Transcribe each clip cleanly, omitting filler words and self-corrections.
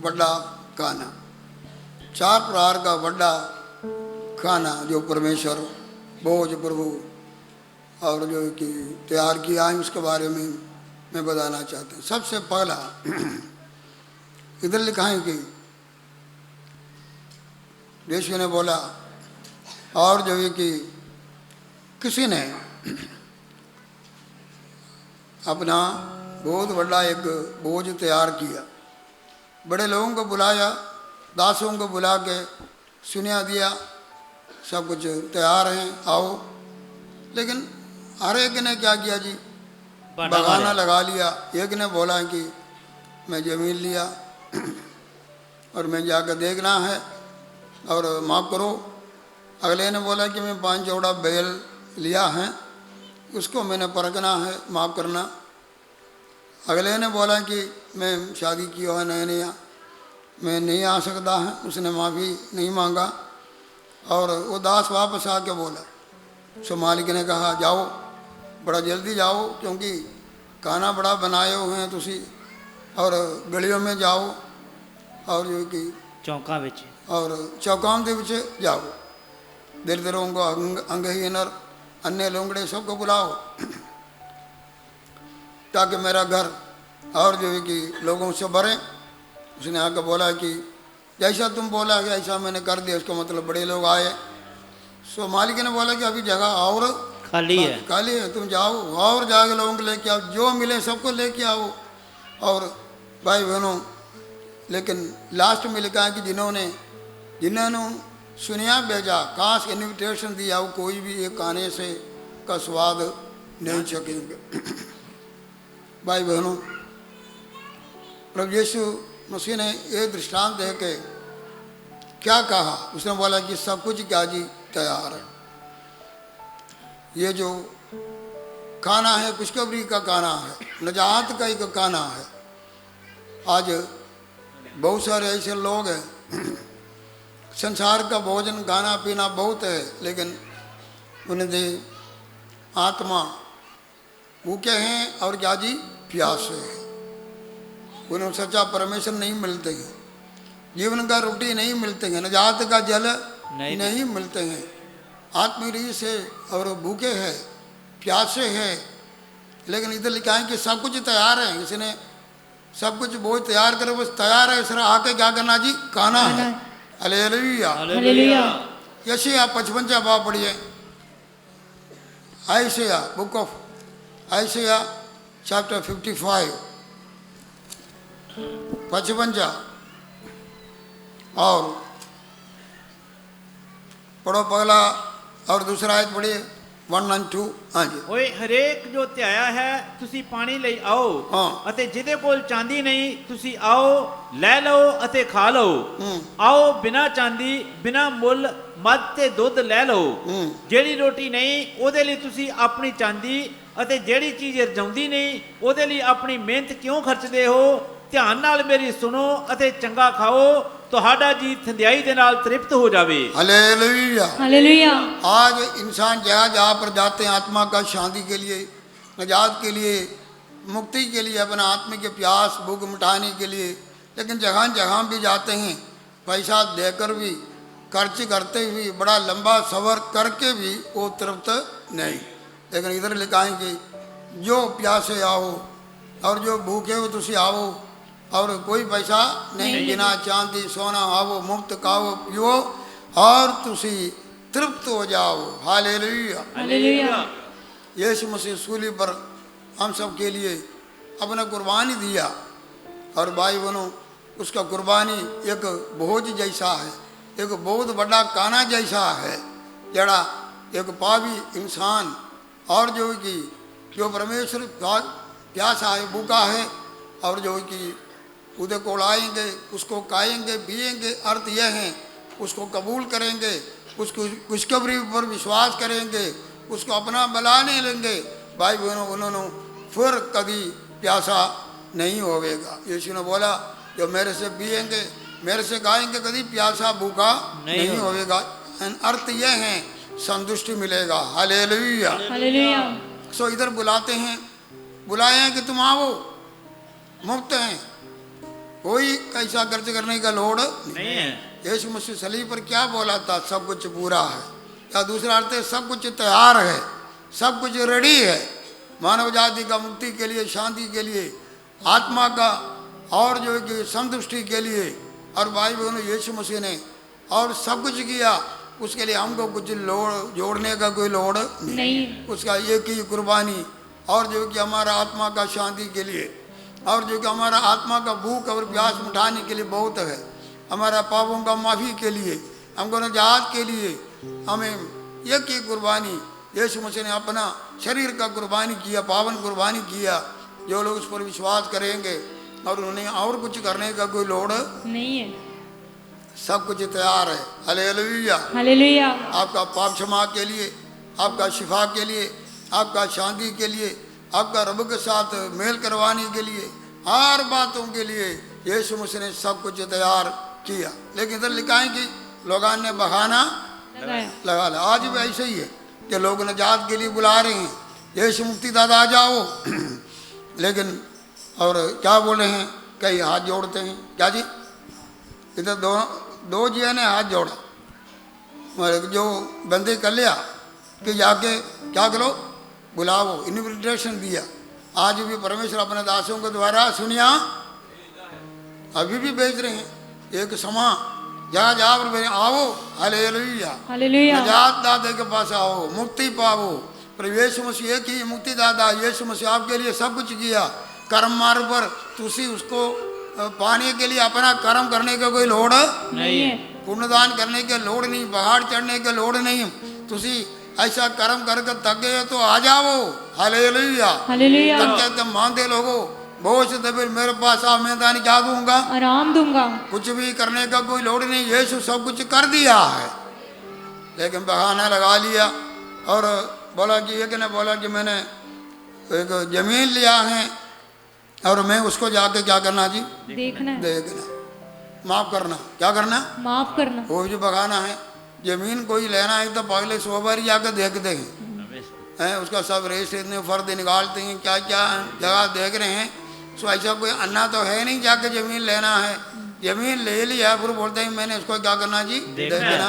बड़ा खाना, 4 प्रकार का बड़ा खाना जो परमेश्वर भोज प्रभु और जो कि तैयार किया है उसके बारे में मैं बताना चाहता हूँ। सबसे पहला इधर लिखा है कि यीशु ने बोला और जो है कि किसी ने अपना बहुत बड़ा एक बोझ तैयार किया, बड़े लोगों को बुलाया, दासों को बुला के सुनिया दिया, सब कुछ तैयार हैं आओ। लेकिन हर एक ने क्या किया जी, बगाना लगा लिया। एक ने बोला कि मैं ज़मीन लिया और मैं जाकर देखना है और माफ़ करो। अगले ने बोला कि मैं 5 जोड़ा बैल लिया है, उसको मैंने परखना है, माफ़ करना। अगले ने बोला कि मैं शादी किया है नया नया, मैं नहीं आ सकता है, उसने माफ़ी नहीं मांगा। और वो दास वापस आके बोला, सो मालिक ने कहा जाओ, बड़ा जल्दी जाओ क्योंकि खाना बड़ा बनाए हुए हैं तुसी, और गलियों में जाओ और जो कि चौंका विच और चौकां दे विच जाओ, दरिद्रों को अंगहीन और अन्य लोंगड़े सबको बुलाओ ताकि मेरा घर और जो है कि लोगों से भरे। उसने आकर बोला कि जैसा तुम बोला कि ऐसा मैंने कर दिया, इसका मतलब बड़े लोग आए। सो मालिक ने बोला कि अभी जगह और खाली है, तुम जाओ और जाके लोगों को लेके आओ, जो मिले सबको लेके आओ। और भाई बहनों, लेकिन लास्ट में लिखा है कि जिन्होंने सुनिया भेजा, खास इन्विटेशन दिया, वो कोई भी एक खाने से का स्वाद नहीं चखेंगे। भाई बहनों, प्रभु यीशु मसीह ने ये दृष्टांत दे के क्या कहा, उसने बोला कि सब कुछ क्या जी तैयार है। ये जो खाना है खुशखबरी का खाना है, नजात का एक खाना है। आज बहुत सारे ऐसे लोग हैं, संसार का भोजन खाना पीना बहुत है, लेकिन उन्हें आत्मा भूखे हैं और क्या जी प्यासे हैं। उन्हें सच्चा परमेश्वर नहीं मिलते हैं, जीवन का रोटी नहीं मिलते हैं, नजात का जल नहीं मिलते हैं। आत्मीय से और भूखे हैं, प्यासे हैं। लेकिन इधर लिखा है कि सब कुछ तैयार है, इसने सब कुछ बहुत तैयार करे, बस तैयार है, इसने आके क्या करना जी, खाना है। Hallelujah hallelujah. यशायाह 55 बाब पढ़िए, यशायाह बुक ऑफ यशायाह चैप्टर 55 55 और पढ़ो पहला और दूसरा आयत पढ़िए 1 और 2। हाँ जी। ਓਏ ਹਰੇਕ ਜੋ ਧਿਆਇਆ ਹੈ ਤੁਸੀਂ ਪਾਣੀ ਲਈ ਆਓ, ਅਤੇ ਜਿਹਦੇ ਕੋਲ ਚਾਂਦੀ ਨਹੀਂ ਤੁਸੀਂ ਆਓ ਲੈ ਲਓ ਅਤੇ ਖਾ ਲਓ। ਆਓ ਬਿਨਾ ਚਾਂਦੀ ਬਿਨਾ ਮੁੱਲ ਮੱਧ ਤੇ ਦੁੱਧ ਲੈ ਲਓ। ਜਿਹੜੀ ਰੋਟੀ ਨਹੀਂ ਉਹਦੇ ਲਈ ਤੁਸੀਂ ਆਪਣੀ ਚਾਂਦੀ ਅਤੇ ਜਿਹੜੀ ਚੀਜ਼ ਰਜਾਉਂਦੀ ਨਹੀਂ ਉਹਦੇ ਲਈ ਆਪਣੀ ਮਿਹਨਤ ਕਿਉਂ ਖਰਚਦੇ ਹੋ। ਧਿਆਨ ਨਾਲ ਮੇਰੀ ਸੁਣੋ ਅਤੇ ਚੰਗਾ ਖਾਓ, ਤੁਹਾਡਾ ਜੀ ਥੰਧਿਆਈ ਦੇ ਨਾਲ ਤ੍ਰਿਪਤ हो जावे। Hallelujah hallelujah. आज इंसान जहाँ जहाँ पर जाते हैं आत्मा का शांति के लिए, नजात के लिए, मुक्ति के लिए, अपना आत्मा के प्यास भूख मिटाने के लिए, लेकिन जहाँ जहाँ भी जाते हैं पैसा देकर भी, खर्च करते हुए, बड़ा लंबा सफ़र करके भी वो तृप्त नहीं। लेकिन इधर लिखा है कि जो प्यासे आओ और जो भूखे हो तुसी आओ, और कोई पैसा नहीं, बिना चांदी सोना आओ, मुफ्त खाओ पियो और तुसी तृप्त हो जाओ। Hallelujah hallelujah. यीशु मसीह सूली पर हम सब के लिए अपना कुर्बानी दिया, और भाई बहनों उसका कुर्बानी एक भोज जैसा है, एक बहुत बड़ा खाना जैसा है, जड़ा एक पापी इंसान और जो कि जो परमेश्वर प्यासा है, भूखा है, और जो कि उधर को लाएंगे, उसको खाएंगे पिएंगे, अर्थ यह है उसको कबूल करेंगे, उसको खुशखबरी पर विश्वास करेंगे, उसको अपना बनाने लेंगे। भाई बहनों उन्होंने फिर कभी प्यासा नहीं होवेगा। यीशु ने बोला जो मेरे से पिएंगे मेरे से खाएंगे कभी प्यासा भूखा नहीं होवेगा। अर्थ यह है संतुष्टि मिलेगा। Hallelujah hallelujah. सो इधर बुलाते हैं, बुलाए हैं कि तुम आओ, मुफ्त हैं, कोई पैसा खर्च करने का लोड़ नहीं है। यीशु मसीह सलीब पर क्या बोला था? सब कुछ पूरा है। या दूसरा अर्थ है सब कुछ तैयार है, सब कुछ रेडी है मानव जाति का मुक्ति के लिए, शांति के लिए, आत्मा का और जो है कि संतुष्टि के लिए। और भाई बहनों, यीशु मसीह ने और सब कुछ किया, उसके लिए हमको कुछ लोड़ जोड़ने का कोई लोड़ नहीं। उसका एक ही कुर्बानी, और जो कि हमारा आत्मा का शांति के लिए, और जो कि हमारा आत्मा का भूख और प्यास मिटाने के लिए बहुत है, हमारा पापों का माफ़ी के लिए, हमको निजात के लिए, हमें एक ही कुर्बानी यीशु मसीह ने अपना शरीर का कुर्बानी किया, पावन कुर्बानी किया। जो लोग उस पर विश्वास करेंगे और उन्हें और कुछ करने का कोई लोड़ नहीं है, सब कुछ तैयार है। Hallelujah, hallelujah. आपका पाप क्षमा के लिए, आपका शिफा के लिए, आपका शांति के लिए, आपका रब के साथ मेल करवाने के लिए, हर बातों के लिए यीशु मसीह ने सब कुछ तैयार किया। लेकिन इधर लिखा है कि लोगों ने बहाना लगा लिया। आज भी ऐसे ही है कि लोग निजात के लिए बुला रहे हैं, यीशु मुक्तिदाता आ जाओ, लेकिन और क्या बोले हैं, कई हाथ जोड़ते हैं। क्या जी? इधर दो जिया ने हाथ जोड़ा, जो बंदे कर लिया कि जाके क्या करो, बुलाओ, इन्विटेशन दिया। आज भी परमेश्वर अपने दासों के द्वारा सुनिया अभी भी भेज रहे हैं। एक समा जा जा आओ, हालेलुया, हालेलुया। निजात दादा के पास आओ, मुक्ति पाओ। पर यीशु मसीह एक ही मुक्ति दादा, यीशु मसीह आपके लिए सब कुछ किया। कर्म मार्ग पर तुसी उसको पाने के लिए अपना कर्म करने का कोई लोड़ नहीं है, पुण्यदान करने के लोड़ नहीं, पहाड़ चढ़ने के लोड़ नहीं। तुसी ऐसा कर्म करके थक गए तो आ जाओ, हालेलुया, हालेलुया। कहते मानते लोगो बहुत से दबे मेरे पास आओ, मैं दानी क्या दूंगा, आराम दूंगा। कुछ भी करने का कोई लोड़ नहीं, यीशु सब कुछ कर दिया है। लेकिन बहाना लगा लिया और बोला कि एक ने बोला कि मैंने एक जमीन लिया है और मैं उसको जाके क्या करना जी, देखना, माफ करना। क्या करना? माफ करना। वो जो बगाना है, जमीन कोई लेना है तो पहले 100 बार जाकर देखते हैं, उसका सब रेस इतने फर्द निकालते हैं, क्या क्या जगह देख रहे हैं। सो ऐसा कोई अन्ना तो है नहीं जाके जमीन लेना है। जमीन ले लिया, फिर बोलते हैं मैंने उसको क्या करना जी, देखना,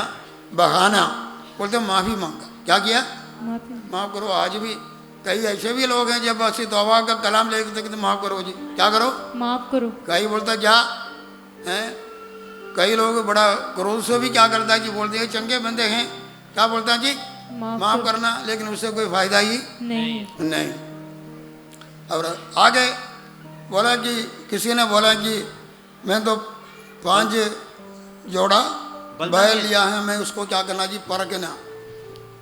बहाना। बोलते माफ़ी मांगा। क्या किया? माफ़ करो। आज भी कई ऐसे भी लोग हैं जब अस्सी तौबा का कलाम लेके तो माफ़ करो जी, क्या करो, माफ करो। कई बोलता जा हैं, कई लोग बड़ा क्रोध से भी क्या करता है कि बोलते हैं चंगे बंदे हैं, क्या बोलता है जी, माफ़ करना, लेकिन उससे कोई फायदा ही नहीं। और आगे बोला कि किसी ने बोला कि मैं तो 5 जोड़ा बैल लिया है, मैं उसको क्या करना जी, परखना।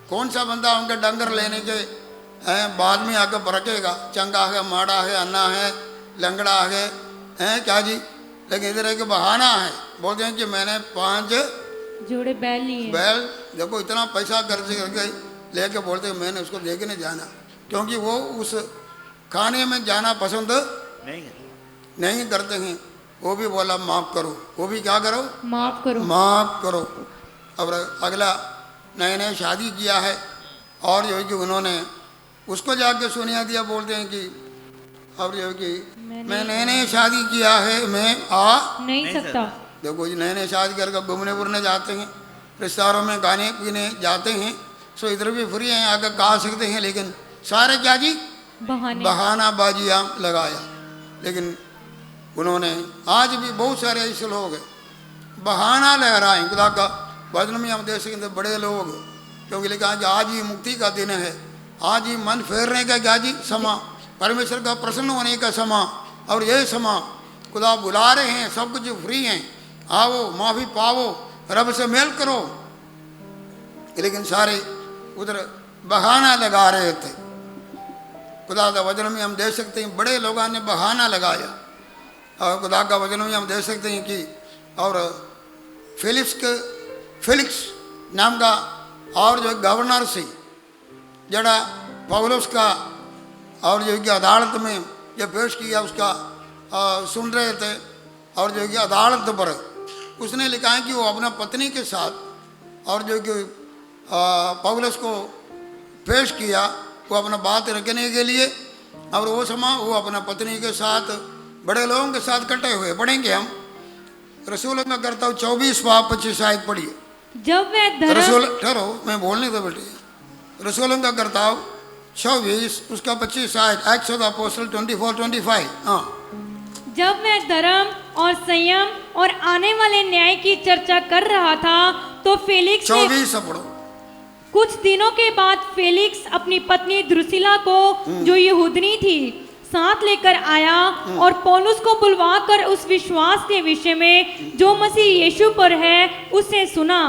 कौन सा बंदा उनके डंगर लेने के बाद में आकर परखेगा, चंगा है, माड़ा है, अन्ना है, लंगड़ा है, क्या जी। लेकिन इधर एक बहाना है, बोलते हैं कि मैंने 5 जोड़े बैल लिए। बैल देखो इतना पैसा खर्च करके लेके बोलते हैं मैंने उसको देखने जाना, क्योंकि वो उस खाने में जाना पसंद नहीं करते हैं। वो भी बोला माफ़ करो, वो भी क्या करो, माफ करो, माफ़ करो। और अगला नए शादी किया है और जो है कि उन्होंने उसको जाके सुनिया दिया, बोलते हैं कि और जो है कि मैं नए शादी किया है, मैं आ नहीं सकता। देखो जी, नए शादी करके घूमने फिरने जाते हैं, रिश्तेदारों में गाने पीने जाते हैं, सो इधर भी फ्री हैं, आकर गा सकते हैं, लेकिन सारे क्या जी, बहाना बाजियाँ लगाया। लेकिन उन्होंने आज भी बहुत सारे ऐसे लोग हैं बहाना लगा रहे हैं। खुदा का वचन में हम देख सकते बड़े लोग, क्योंकि लिखा कि आज ही मुक्ति का दिन है, आज ही मन फेरने का क्या जी समा, परमेश्वर का प्रसन्न होने का समा। और ये समा खुदा बुला रहे हैं, सब कुछ फ्री हैं, आओ माफ़ी पाओ, रब से मेल करो। लेकिन सारे उधर बहाना लगा रहे थे। खुदा का वचन में हम देख सकते हैं बड़े लोगों ने बहाना लगाया। और खुदा का वचन में हम देख सकते हैं कि और फिलिक्स नाम का और जो गवर्नर से जड़ा पौलुस का और जो कि अदालत में ये पेश किया, उसका सुन रहे थे। और जो कि अदालत पर उसने लिखा है कि वो अपना पत्नी के साथ और जो कि पौलुस को पेश किया, वो अपना बात रखने के लिए। और वो समय वो अपना पत्नी के साथ बड़े लोगों के साथ कटे हुए। पढ़ेंगे हम रसूलों का करता हूँ 24 पाप 25 आयत पढ़िए। जब मैं धर्म रसूल ठहरो, मैं बोलने दो बेटे। रसूलों का करता हूँ 24 उसका 25 आयत, एक्ट्स ऑफ द अपोस्टल 24-25। हाँ, जब मैं धर्म और संयम और आने वाले न्याय की चर्चा कर रहा था तो फेलिक्स ने 24 पढ़ो। कुछ दिनों के बाद फेलिक्स अपनी पत्नी द्रुसिला को जो यहूदनी थी साथ लेकर आया और पौलुस को बुलवाकर उस विश्वास के विषय में जो मसीह यीशु पर है उससे सुना।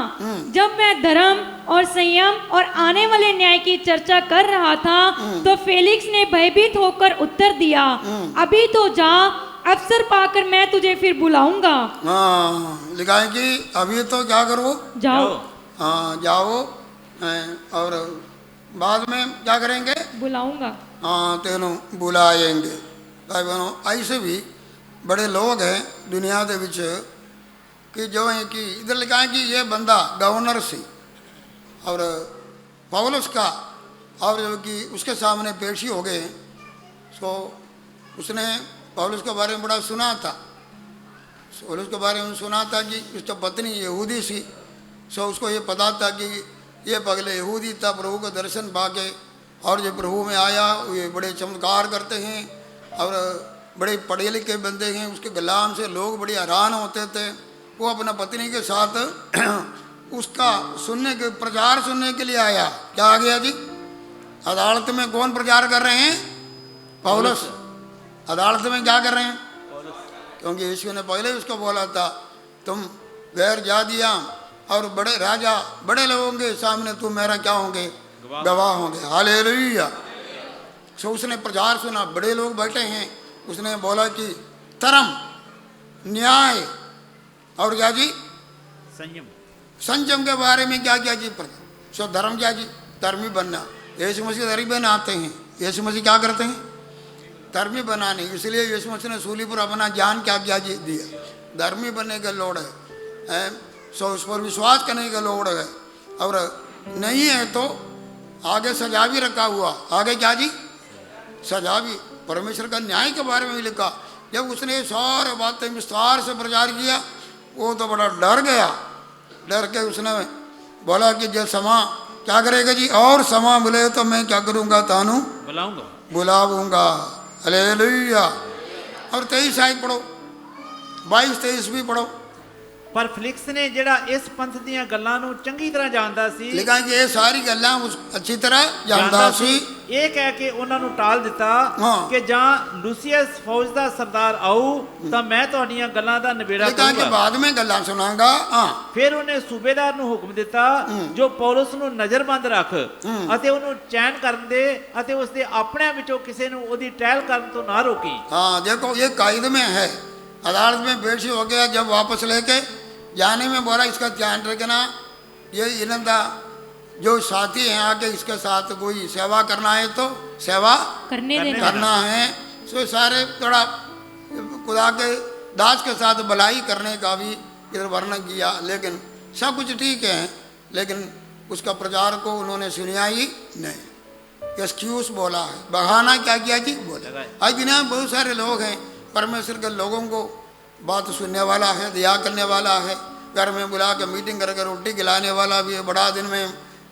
जब मैं धर्म और संयम और आने वाले न्याय की चर्चा कर रहा था तो फेलिक्स ने भयभीत होकर उत्तर दिया, अभी तो जा, अवसर पाकर मैं तुझे फिर बुलाऊंगा। हाँ, लिखा है कि अभी तो क्या करो, जाओ। हाँ जाओ, और बाद में क्या करेंगे, बुलाऊंगा। हाँ तेनों बुलाएंगे। भाई बहनों, ऐसे भी बड़े लोग हैं दुनिया के विच कि जो है कि इधर लिखा है कि ये बंदा गवर्नर से और पौलुस का और जो कि उसके सामने पेशी हो गए। सो उसने पौलुस के बारे में बड़ा सुना था, पौलुस के बारे में सुना था कि उसकी पत्नी यहूदी सी। सो उसको ये पता था कि ये पगले यहूदी था, प्रभु का दर्शन पाके और जो प्रभु में आया ये बड़े चमत्कार करते हैं और बड़े पढ़े लिखे बंदे हैं। उसके गुलाम से लोग बड़े हैरान होते थे। वो अपना पत्नी के साथ उसका सुनने के प्रचार सुनने के लिए आया। क्या आ गया जी? अदालत में कौन प्रचार कर रहे हैं? पौलुस। अदालत में क्या कर रहे हैं? क्योंकि यीशु ने पहले उसको बोला था, तुम गैर जातियाँ और बड़े राजा बड़े लोगों के सामने तुम मेरा क्या होंगे? गवाह होंगे। हालेलुया। सो उसने प्रचार सुना, बड़े लोग बैठे हैं। उसने बोला कि धर्म, न्याय और क्या जी? संयम। संयम के बारे में क्या क्या जी? सो धर्म क्या जी? धर्मी बनना। यीशु मसीह धर्मी बनाते हैं। यीशु मसीह क्या करते हैं? धर्मी बनाने। इसलिए यीशु मसीह ने सूली पर अपना जान क्या क्या जी दिया। धर्मी बनने का लोड़ है। सो उस पर विश्वास करने का लोड़ है। और नहीं है तो आगे सजा भी रखा हुआ। आगे क्या जी? सजा भी। परमेश्वर का न्याय के बारे में भी लिखा। जब उसने सारे बातें विस्तार से प्रचार किया वो तो बड़ा डर गया। डर के उसने बोला कि जब समा क्या करेगा जी? और समा मिले तो मैं क्या करूँगा? तानू बुलाऊंगा। हालेलुया। और 23 आयत पढ़ो, 22-23 भी पढ़ो। पर ਫਿਲਿਕਸ ਨੇ ਜਿਹੜਾ ਇਸ ਪੰਥ ਦੀਆਂ ਗੱਲਾਂ ਨੂੰ ਚੰਗੀ ਤਰ੍ਹਾਂ ਜਾਣਦਾ ਸੀ, लिखा कि ये सारी गल्लां उस अच्छी तरह जानता सी। ਇਹ ਕਹਿ ਕੇ ਉਹਨਾਂ ਨੂੰ ਟਾਲ ਦਿੱਤਾ ਹਾਂ। ਕਿ ਜਾਂ ਲੂਸੀਅਸ ਫੌਜ ਦਾ ਸਰਦਾਰ ਆਊ ਤਾਂ ਮੈਂ ਤੁਹਾਡੀਆਂ ਗੱਲਾਂ ਦਾ ਨਿਬੇੜਾ लिखा कि ਕਰੂੰਗਾ। बाद में गल्लां सुनांगा। हाँ, ਫਿਰ ਉਹਨੇ ਸੂਬੇਦਾਰ ਨੂੰ ਹੁਕਮ ਦਿੱਤਾ ਜੋ ਪੌਲੁਸ ਨੂੰ ਨਜ਼ਰਬੰਦ ਰੱਖ ਅਤੇ ਉਹਨੂੰ ਚੈਨ ਕਰਨ ਦੇ ਅਤੇ ਉਸਦੇ ਆਪਣਿਆਂ ਵਿੱਚੋਂ ਕਿਸੇ ਨੂੰ ਉਹਦੀ ਟਹਿਲ ਕਰਨ ਤੋਂ ਨਾ ਰੋਕੀ। हाँ देखो ये कायदे में है। अदालत में पेशी हो गया, जब वापस लेके जाने में बोला इसका ध्यान रखना, ये इनका जो साथी हैं आके इसके साथ कोई सेवा करना है तो सेवा करने देना। करना है। सो सारे थोड़ा खुदा के दास के साथ भलाई करने का भी इधर वर्णन किया। लेकिन सब कुछ ठीक है, लेकिन उसका प्रचार को उन्होंने सुनिया ही नहीं। एक्सक्यूज बोला है, बहाना क्या किया जी? बोला। आज दुनिया में बहुत सारे लोग हैं, परमेश्वर के लोगों को बात सुनने वाला है, दया करने वाला है, घर में बुला के मीटिंग करके रोटी खिलाने वाला भी है, बड़ा दिन में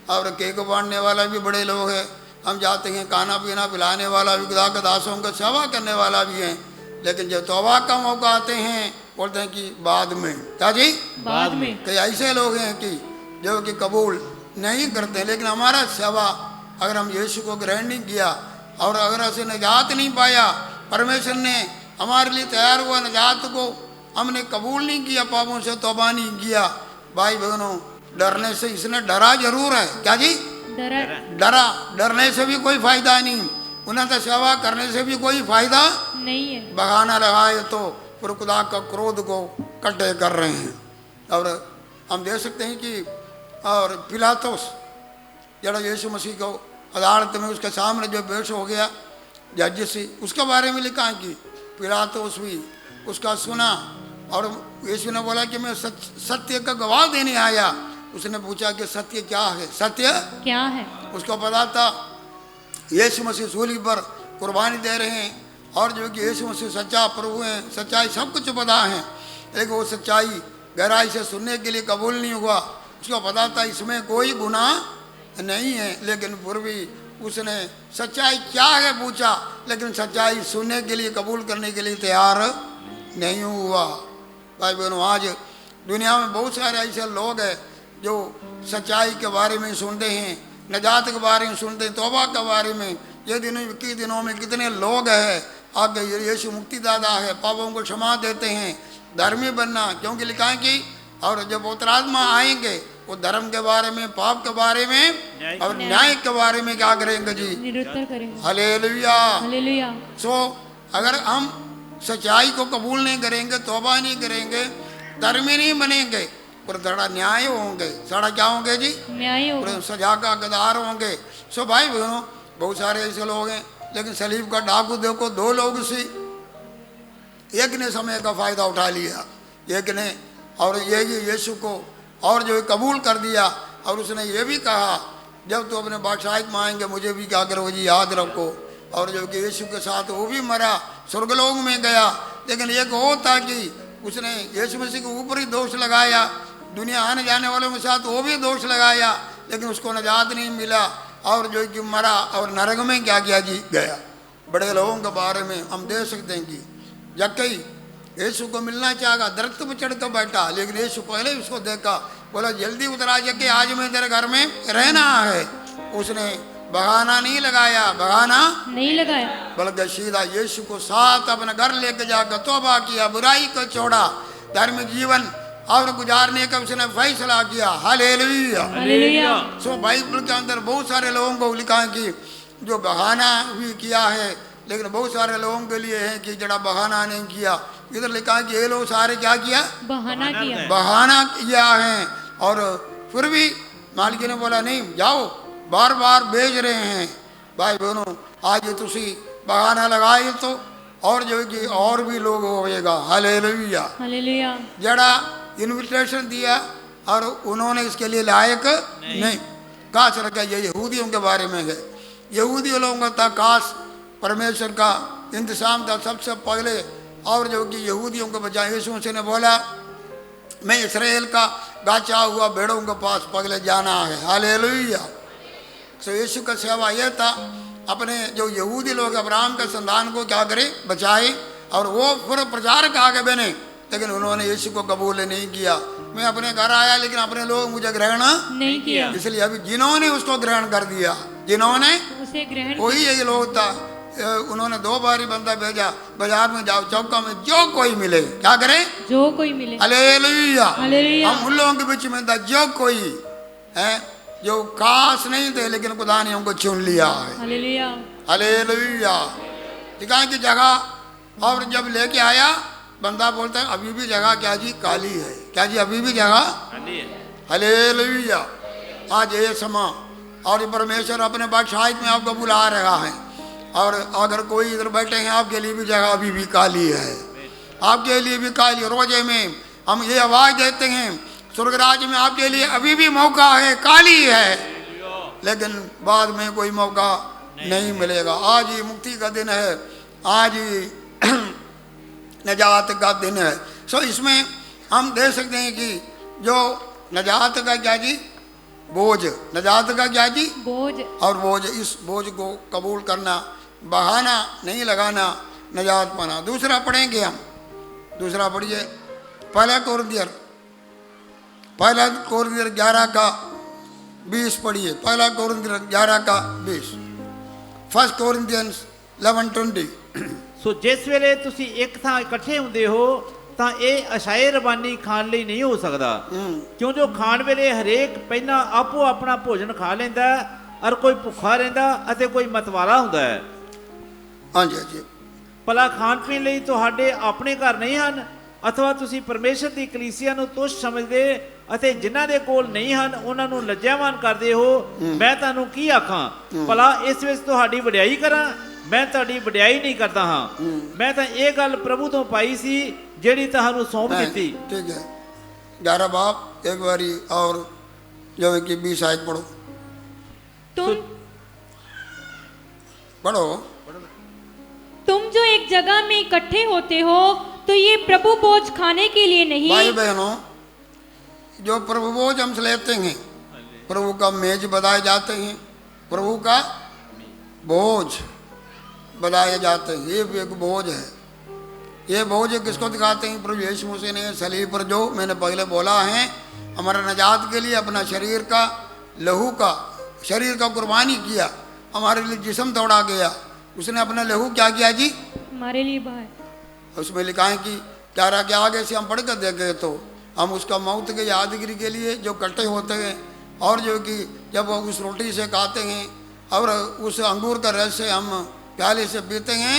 और केक बांटने वाला भी बड़े लोग हैं। हम जाते हैं खाना पीना पिलाने वाला भी, खुदा के दासों का सेवा करने वाला भी है। लेकिन जब तौबा का मौका आते हैं बोलते हैं कि बाद में। क्या जी? बाद में। कई ऐसे लोग हैं कि जो कि कबूल नहीं करते। लेकिन हमारा सेवा अगर हम यीशु को ग्रहण नहीं किया और अगर ऐसे निजात नहीं पाया, परमेश्वर ने हमारे लिए तैयार हुआ निजात को हमने कबूल नहीं किया, पापों से तौबा नहीं किया, भाई बहनों डरने से इसने डरा जरूर है। क्या जी? डरा। डरने से भी कोई फायदा नहीं, उन्हें सेवा करने से भी कोई फायदा नहीं है। बहाना लगाए तो फिर खुदा का क्रोध को कटे कर रहे हैं। और हम देख सकते हैं कि और पिलातुस जड़ा यीशु मसीह को अदालत में उसके सामने जो पेश हो गया जज से, उसके बारे में लिखा है कि पिलातुस भी उसका सुना और यीशु ने बोला कि मैं सत्य का गवाह देने आया। उसने पूछा कि सत्य क्या है? सत्य क्या है? उसको पता था यीशु मसीह सूली पर कुर्बानी दे रहे हैं और जो कि यीशु मसीह सच्चा प्रभु हैं, सच्चाई सब कुछ पता है, लेकिन वो सच्चाई गहराई से सुनने के लिए कबूल नहीं हुआ। उसको पता था इसमें कोई गुनाह नहीं है, लेकिन फिर भी उसने सच्चाई क्या है पूछा, लेकिन सच्चाई सुनने के लिए कबूल करने के लिए तैयार नहीं हुआ। भाई बहनों, आज दुनिया में बहुत सारे ऐसे लोग हैं जो सच्चाई के बारे में सुनते हैं, नजात के बारे में सुनते हैं, तौबा के बारे में। ये दिनों में कितने लोग हैं आगे यीशु मुक्तिदाता है, पापों को क्षमा देते हैं, धर्मी बनना, क्योंकि लिखा है कि और जब पवित्र आत्मा आएंगे वो धर्म के बारे में, पाप के बारे में और न्याय के बारे में क्या करेंगे जी, निरुत्तर करेंगे। हालेलुया। हालेलुया। सो अगर हम सच्चाई को कबूल नहीं करेंगे, तौबा नहीं करेंगे, धर्मी नहीं बनेंगे, पर थोड़ा न्याय होंगे, साड़ा क्या होंगे जी, न्याय होगा, सजा का गदार होंगे। सो भाई बहनों, बहुत सारे ऐसे लोग हैं, लेकिन सलीब का डाकू देखो, दो लोग सी, एक ने समय का फायदा उठा लिया, एक ने, और ये यीशु को और जो कबूल कर दिया, और उसने ये भी कहा जब तो अपने बादशाहित में आएंगे मुझे भी क्या करो जी, याद रखो। और जो कि यीशु के साथ वो भी मरा, स्वर्गलोक में गया, लेकिन एक वो था कि उसने यीशु मसीह के ऊपर ही दोष लगाया, दुनिया आने जाने वालों के साथ वो भी दोष लगाया, लेकिन उसको नजात नहीं मिला, और जो कि मरा और नरक में क्या किया जी, गया। बड़े लोगों के बारे में हम देख सकते हैं कि जक्कई यीशु को मिलना चाहेगा, दरख्त पर चढ़ कर बैठा, लेकिन यीशु पहले ही उसको देखा, बोला जल्दी उतरा जक्कई, आज मैं तेरे घर में रहना है। उसने बहाना नहीं लगाया, बहाना नहीं लगाया, बल्कि सीधा यीशु को साथ अपने घर लेके जाकर तौबा किया, बुराई को छोड़ा, धार्मिक जीवन और गुजारने का उसने फैसला किया। हालेलुया। हालेलुया। सो बाइबल के अंदर बहुत सारे लोगों को लिखा है कि जो बहाना भी किया है, लेकिन बहुत सारे लोगों के लिए है कि जरा बहाना नहीं किया। इधर लिखा है कि ये लोग सारे क्या किया, बहाना किया, बहाना किया है। और फिर भी मालिक ने बोला नहीं जाओ, बार बार भेज रहे हैं। भाई बहनों, आज तुसी बहाना लगाए तो और जो कि और भी लोग होएगा। हालेलुया। हालेलुया। जरा इनविटेशन दिया और उन्होंने इसके लिए लायक नहीं, खास रखा ये यहूदियों के बारे में है। यहूदी लोगों का था खास परमेश्वर का इंतजाम था सबसे पहले, और जो कि यहूदियों के बजाय यीशु मसीह ने बोला मैं इसराइल का गाचा हुआ भेड़ों के पास पहले जाना है। हालेलुया। सो यीशु का सेवा यह था, अपने जो यहूदी लोग अब्राहम के संतान को क्या करे, बचाए, और वो पूरे प्रचार के आगे बने, लेकिन उन्होंने यीशु को कबूल नहीं किया। मैं अपने घर आया लेकिन अपने लोग मुझे ग्रहण नहीं किया, इसलिए अभी जिन्होंने उसको ग्रहण कर दिया, जिन्होंने उसे ग्रहण, वही यही लोग था। उन्होंने 2 बार ही बंदा भेजा, बाजार में जाओ, चौका में जो कोई मिले क्या करे, जो कोई मिले। हालेलुया। हम उन लोगों के बीच में था जो कोई है, जो खास नहीं थे, लेकिन खुदा ने उनको चुन लिया है। हालेलुया। हालेलुया। ठिकाने की जगह और जब लेके आया, बंदा बोलता है अभी भी जगह क्या जी, काली है। क्या जी, अभी भी जगह खाली है। हालेलुया। आज ये समय और परमेश्वर अपने बादशाहित में आपको बुला रहा है, और अगर कोई इधर बैठे हैं आपके लिए भी जगह अभी भी काली है, आपके लिए भी काली। रोजे में हम ये आवाज देते हैं स्वर्ग राज्य में आपके लिए अभी भी मौका है, काली है, लेकिन बाद में कोई मौका नहीं मिलेगा। आज ही मुक्ति का दिन है, आज ही नजात का दिन है। सो इसमें हम देख सकते हैं कि जो नजात का क्या जी, बोझ, नजात का क्या जी, बोझ, और बोझ, इस बोझ को कबूल करना, बहाना नहीं लगाना, नजात पाना। दूसरा पढ़ेंगे हम, दूसरा पढ़िए पहला कोरिन्थियर 11 का 20 पढ़िए, पहला कोरिन्थियर 11 का 20, 1 कोरिन्थियंस 11:20। सो जिस वेले तुसी एक थां इकट्ठे हुंदे हो ਤਾਂ ਇਹ ਅਸ਼ਾਏ ਰਬਾਨੀ ਖਾਣ ਲਈ ਨਹੀਂ ਹੋ ਸਕਦਾ, ਕਿਉਂ ਜੋ ਖਾਣ ਵੇਲੇ ਹਰੇਕ ਪਹਿਲਾਂ ਆਪੋ ਆਪਣਾ ਭੋਜਨ ਖਾ ਲੈਂਦਾ, ਔਰ ਕੋਈ ਭੁੱਖਾ ਰਹਿੰਦਾ ਅਤੇ ਕੋਈ ਮਤਵਾਲਾ ਹੁੰਦਾ ਹੈ। ਹਾਂਜੀ ਹਾਂਜੀ। ਭਲਾ ਖਾਣ ਪੀਣ ਲਈ ਤੁਹਾਡੇ ਆਪਣੇ ਘਰ ਨਹੀਂ ਹਨ, ਅਥਵਾ ਤੁਸੀਂ ਪਰਮੇਸ਼ਰ ਦੀ ਕਲੀਸਿਆ ਨੂੰ ਤੁੱਛ ਸਮਝਦੇ ਅਤੇ ਜਿਨ੍ਹਾਂ ਦੇ ਕੋਲ ਨਹੀਂ ਹਨ ਉਹਨਾਂ ਨੂੰ ਲੱਜਾਵਾਨ ਕਰਦੇ ਹੋ। ਮੈਂ ਤੁਹਾਨੂੰ ਕੀ ਆਖਾਂ, ਭਲਾ ਇਸ ਵਿੱਚ ਤੁਹਾਡੀ ਵਡਿਆਈ ਕਰਾਂ? ਮੈਂ ਤੁਹਾਡੀ ਵਡਿਆਈ ਨਹੀਂ ਕਰਦਾ ਹਾਂ, ਮੈਂ ਤਾਂ ਇਹ ਗੱਲ ਪ੍ਰਭੂ ਤੋਂ ਪਾਈ ਸੀ ਜਿਹੜੀ ਤੁਹਾਨੂੰ ਸੌਂਪ ਦਿੱਤੀ। ठीक है, 11 बाप एक बारी और जो है कि 20 आयत पढ़ो, तुम पढ़ो। तुम जो एक जगह में इकट्ठे होते हो तो ये प्रभु भोज खाने के लिए नहीं। भाई बहनों, जो प्रभु भोज हम लेते हैं, प्रभु का मेज बनाए जाते हैं, प्रभु का भोज बनाए जाते हैं, ये भी एक भोज है। ये भोज किसको दिखाते हैं? प्रभु यीशु मसीह ने सलीब पर जो मैंने पहले बोला है, हमारा निजात के लिए अपना शरीर का लहू का शरीर का कुर्बानी किया, हमारे लिए जिस्म तोड़ा गया, उसने अपना लहू क्या किया जी? हमारे लिए बहाया। उसमें लिखा है कि क्या रहा कि आगे से हम पढ़ कर देखे तो हम उसका मौत के यादगिरी के लिए जो इकट्ठे होते हैं और जो कि जब उस रोटी से खाते हैं और उस अंगूर का रस से हम प्याले से पीते हैं,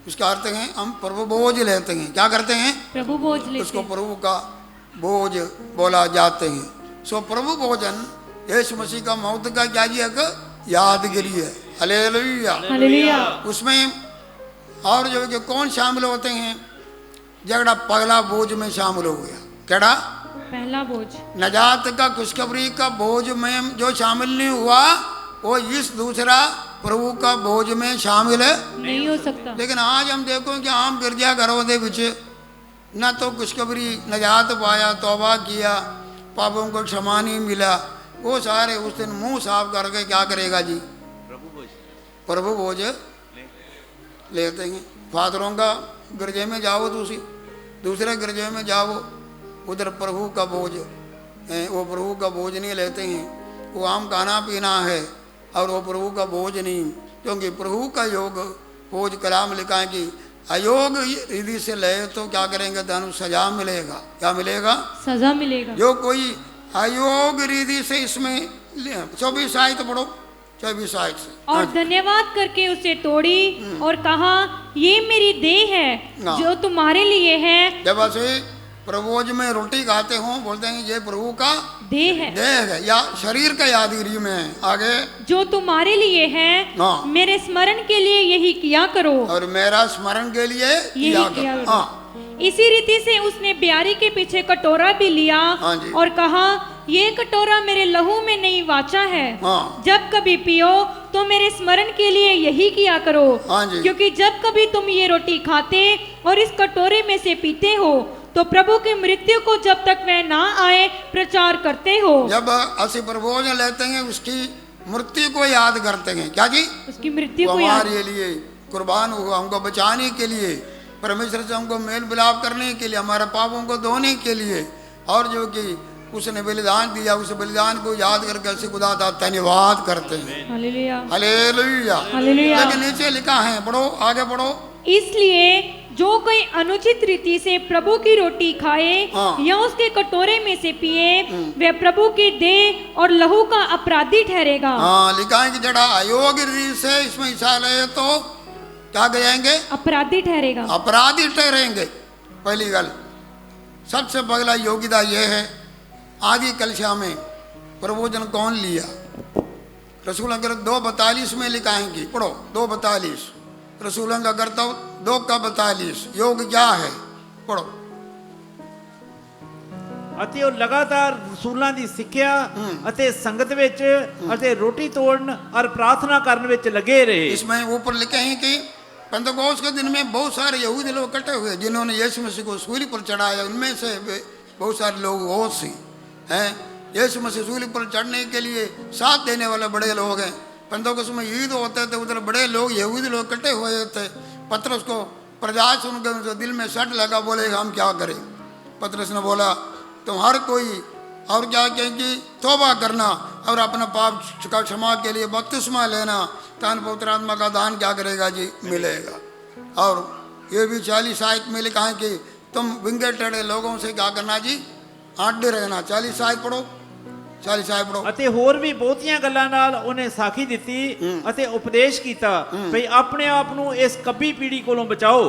उसका अर्थ है हम प्रभु भोज लेते हैं। क्या करते हैं? प्रभु भोज लेते उसको हैं। प्रभु का भोज बोला जाते हैं। सो प्रभु भोजन यीशु मसीह का मौत का क्या जी एक यादगिरी है। हालेलुया। हालेलुया। उसमें और जो कि कौन शामिल होते हैं? जगड़ा पहला भोज में शामिल हो गया। केड़ा? पहला भोज। नजात का खुशखबरी का भोज में जो शामिल नहीं हुआ वो इस दूसरा प्रभु का भोज में शामिल नहीं हो सकता। लेकिन आज हम देखो कि आम गिरजाघरों के विच न तो खुशखबरी नजात पाया, तौबा किया, पापों को क्षमा नहीं मिला, वो सारे उस दिन मुंह साफ करके क्या करेगा जी? प्रभु भोज लेते हैं। फादरों का गिरजे में जाओ, दूसरे गिरजे में जाओ, उधर प्रभु का भोज वो प्रभु का भोज नहीं लेते हैं, वो आम खाना पीना है और वो प्रभु का भोज नहीं, क्योंकि प्रभु का योग भोज कलाम लिखा है कि अयोग विधि से ले तो क्या करेंगे? धन सजा मिलेगा। क्या मिलेगा? सजा मिलेगा। जो कोई अयोग विधि से इसमें 24 आयत पढ़ो, 24 आयत से। और धन्यवाद करके उसे तोड़ी और कहा, ये मेरी देह है जो तुम्हारे लिए है। जब ऐसे प्रभुज में रोटी खाते हो बोलते हैं ये प्रभु का देह है या शरीर का यादगिरी में। आगे जो तुम्हारे लिए है, मेरे स्मरण के लिए यही किया करो। और मेरा स्मरण के लिए यही किया करो। इसी रीति से उसने ब्यारी के पीछे कटोरा भी लिया और कहा, ये कटोरा मेरे लहू में नई वाचा है। जब कभी पियो तो मेरे स्मरण के लिए यही किया करो। क्योंकि जब कभी तुम ये रोटी खाते और इस कटोरे में से पीते हो तो प्रभु की मृत्यु को जब तक वह ना आए प्रचार करते हो। जब असि प्रभु लेते हैं उसकी मृत्यु को याद करते हैं। क्या जी? उसकी मृत्यु को हमारे लिए कुर्बान हुआ, हमको बचाने के लिए, परमेश्वर से हमको मेल मिलाप करने के लिए, हमारे पापों को धोने के लिए, और जो कि उसने बलिदान दिया, उस बलिदान को याद करके ऐसे खुदा का धन्यवाद करते हैं। हालेलुया। हालेलुया। हालेलुया। लेकिन नीचे लिखा है, पढ़ो, आगे पढ़ो। इसलिए जो कोई अनुचित रीति से प्रभु की रोटी खाए या उसके कटोरे में से पिए, वह प्रभु की देह और लहू का अपराधी ठहरेगा। लिखा है कि जड़ा अयोग्य रीति से इसमें हिस्सा ले तो क्या कहेंगे? अपराधी ठहरेगा। अपराधी ठहरेंगे। पहली गल सबसे पहला योग्यता यह है, आदि कलशा में प्रभोजन कौन लिया? रसूल अगर 2:42 में लिखा है कि पढ़ो 2:42 रसूल का कर्तव्य 2:42 योग क्या है? पढ़ो। ਅਤੇ ਉਹ ਲਗਾਤਾਰ ਰਸੂਲਾਂ ਦੀ ਸਿੱਖਿਆ ਅਤੇ ਸੰਗਤ ਵਿੱਚ ਅਤੇ ਰੋਟੀ ਤੋੜਨ ਔਰ ਪ੍ਰਾਰਥਨਾ ਕਰਨ ਵਿੱਚ ਲੱਗੇ ਰਹੇ। इसमें ऊपर लिखे हैं कि पेंतकोस्त के दिन में बहुत सारे यहूदी लोग इकट्ठे हुए जिन्होंने यीशु मसीह को सूली पर चढ़ाया। उनमें से बहुत सारे लोग और सी हैं। यीशु मसीह सूली पर चढ़ने के लिए साथ देने वाले बड़े लोग हैं। पेंतकोस्त में ईद होते थे, उधर बड़े लोग यहूदी लोग इकट्ठे हुए थे। पतरस को प्रजा सुनकर उनके दिल में सट लगा, बोले हम क्या करें? पतरस ने बोला तुम हर कोई और क्या कहेंगे? तौबा करना और अपना पाप का क्षमा के लिए बपतिस्मा लेना, तान पवित्र आत्मा का दान क्या करेगा जी? मिलेगा। और ये भी 40 आयत में लिखा है कि तुम विंगे टेढ़े लोगों से क्या करना जी? आड़े रहना। 40 आयत पढ़ो, 40 आयत पढ़ो। ਅਤੇ ਹੋਰ ਵੀ ਬਹੁਤੀਆਂ ਗੱਲਾਂ ਨਾਲ ਉਹਨੇ ਸਾਖੀ ਦਿੱਤੀ ਅਤੇ ਉਪਦੇਸ਼ ਕੀਤਾ ਭਈ ਆਪਣੇ ਆਪ ਨੂੰ ਇਸ ਕੱਬੀ ਪੀੜੀ ਕੋਲੋਂ ਬਚਾਓ।